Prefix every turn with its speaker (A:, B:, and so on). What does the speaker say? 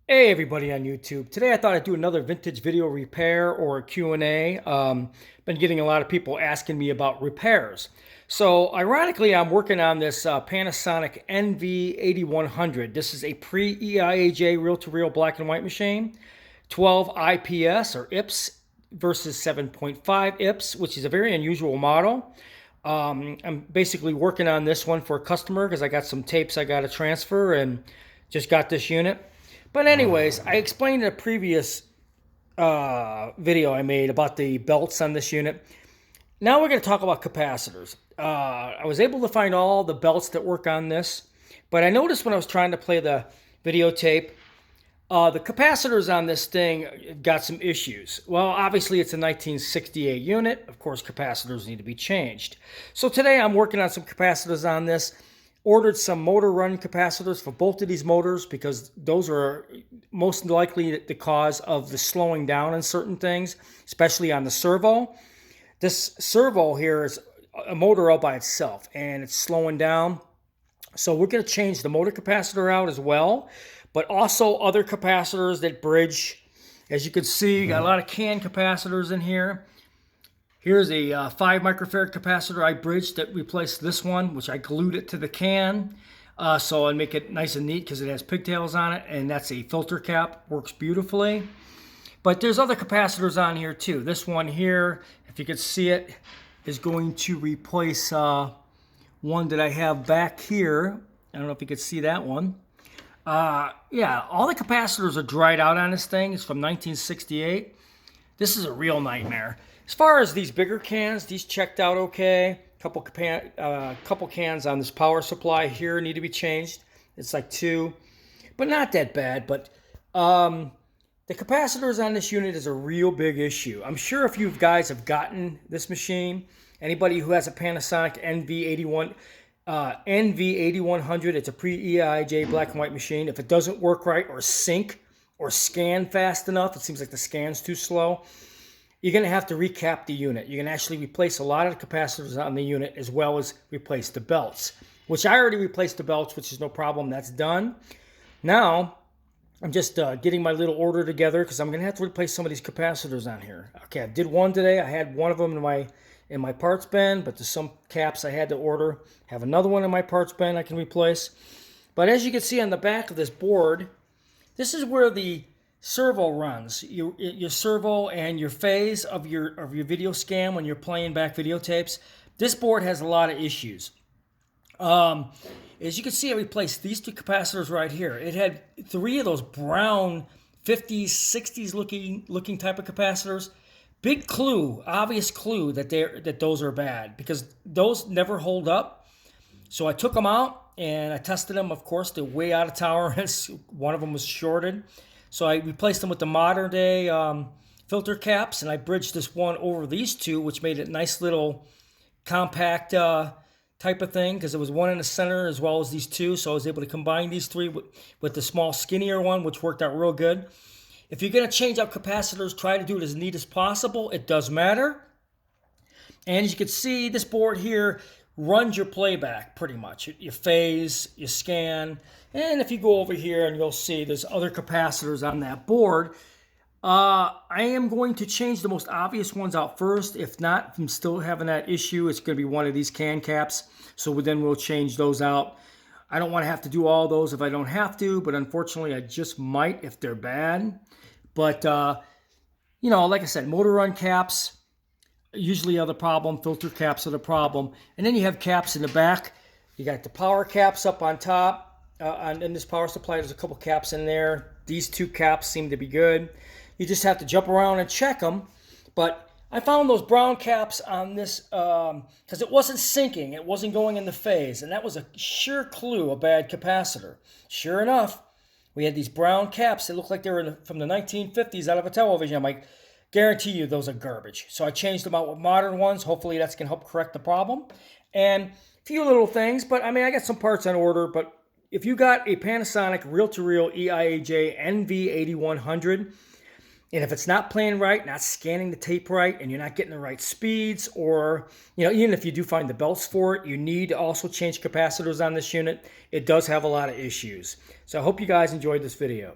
A: Hey everybody on YouTube. Today I thought I'd do another vintage video repair or a Q&A. Been getting a lot of people asking me about repairs. So ironically, I'm working on this Panasonic Nv-8100. This is a pre-Eiaj reel-to-reel black and white machine. 12 IPS or IPS versus 7.5 IPS, which is a very unusual model. I'm basically working on this one for a customer because I got some tapes I got to transfer and just got this unit. But anyways, I explained in a previous video I made about the belts on this unit. Now we're going to talk about capacitors. I was able to find all the belts that work on this, but I noticed when I was trying to play the videotape, the capacitors on this thing got some issues. Well, obviously it's a 1968 unit. Of course, capacitors need to be changed. So today I'm working on some capacitors on this. Ordered some motor run capacitors for both of these motors because those are most likely the cause of the slowing down in certain things, especially on the servo. This servo here is a motor all by itself and it's slowing down. So we're going to change the motor capacitor out as well, but also other capacitors that bridge. As you can see, you got a lot of can capacitors in here. Here's a 5 microfarad capacitor I bridged that replaced this one, which I glued it to the can. So I'd make it nice and neat because it has pigtails on it, and that's a filter cap, works beautifully. But there's other capacitors on here too. This one here, if you could see it, is going to replace one that I have back here. I don't know if you could see that one. Yeah, all the capacitors are dried out on this thing. It's from 1968. This is a real nightmare. As far as these bigger cans, these checked out okay. Couple cans on this power supply here need to be changed. It's like 2, but not that bad. But the capacitors on this unit is a real big issue. I'm sure if you guys have gotten this machine, anybody who has a Panasonic Nv-8100, it's a pre-Eiaj black and white machine. If it doesn't work right or sync or scan fast enough, it seems like the scan's too slow, you're going to have to recap the unit. You can actually replace a lot of the capacitors on the unit as well as replace the belts, which I already replaced the belts, which is no problem. That's done. Now, I'm just getting my little order together because I'm going to have to replace some of these capacitors on here. Okay, I did one today. I had one of them in my parts bin, but there's some caps I had to order. Have another one in my parts bin I can replace. But as you can see on the back of this board, this is where the servo runs. Your servo and your phase of your video scan when you're playing back videotapes. This board has a lot of issues. As you can see, I replaced these 2 capacitors right here. It had 3 of those brown 50s, 60s looking type of capacitors. Big clue, obvious clue that those are bad because those never hold up. So I took them out and I tested them. Of course, they're way out of tolerance. One of them was shorted. So I replaced them with the modern day filter caps, and I bridged this one over these 2, which made it a nice little compact type of thing because there was one in the center as well as these 2. So I was able to combine these 3 with the small skinnier one, which worked out real good. If you're going to change out capacitors, try to do it as neat as possible. It does matter. And as you can see, this board here runs your playback pretty much. Your phase, your scan. And if you go over here and you'll see there's other capacitors on that board. I am going to change the most obvious ones out first. If not, if I'm still having that issue, it's going to be one of these can caps. So then we'll change those out. I don't want to have to do all those if I don't have to, but unfortunately I just might if they're bad. But, you know, like I said, motor run caps usually are the problem. Filter caps are the problem. And then you have caps in the back. You got the power caps up on top. In this power supply, there's a couple caps in there. These 2 caps seem to be good. You just have to jump around and check them. But I found those brown caps on this because it wasn't syncing. It wasn't going in the phase. And that was a sure clue, a bad capacitor. Sure enough, we had these brown caps that looked like they were from the 1950s out of a television. I'm like, guarantee you those are garbage. So I changed them out with modern ones. Hopefully that's going to help correct the problem. And a few little things, but I mean, I got some parts on order. But if you got a Panasonic reel-to-reel Eiaj Nv-8100, and if it's not playing right, not scanning the tape right, and you're not getting the right speeds, or, you know, even if you do find the belts for it, you need to also change capacitors on this unit. It does have a lot of issues. So I hope you guys enjoyed this video.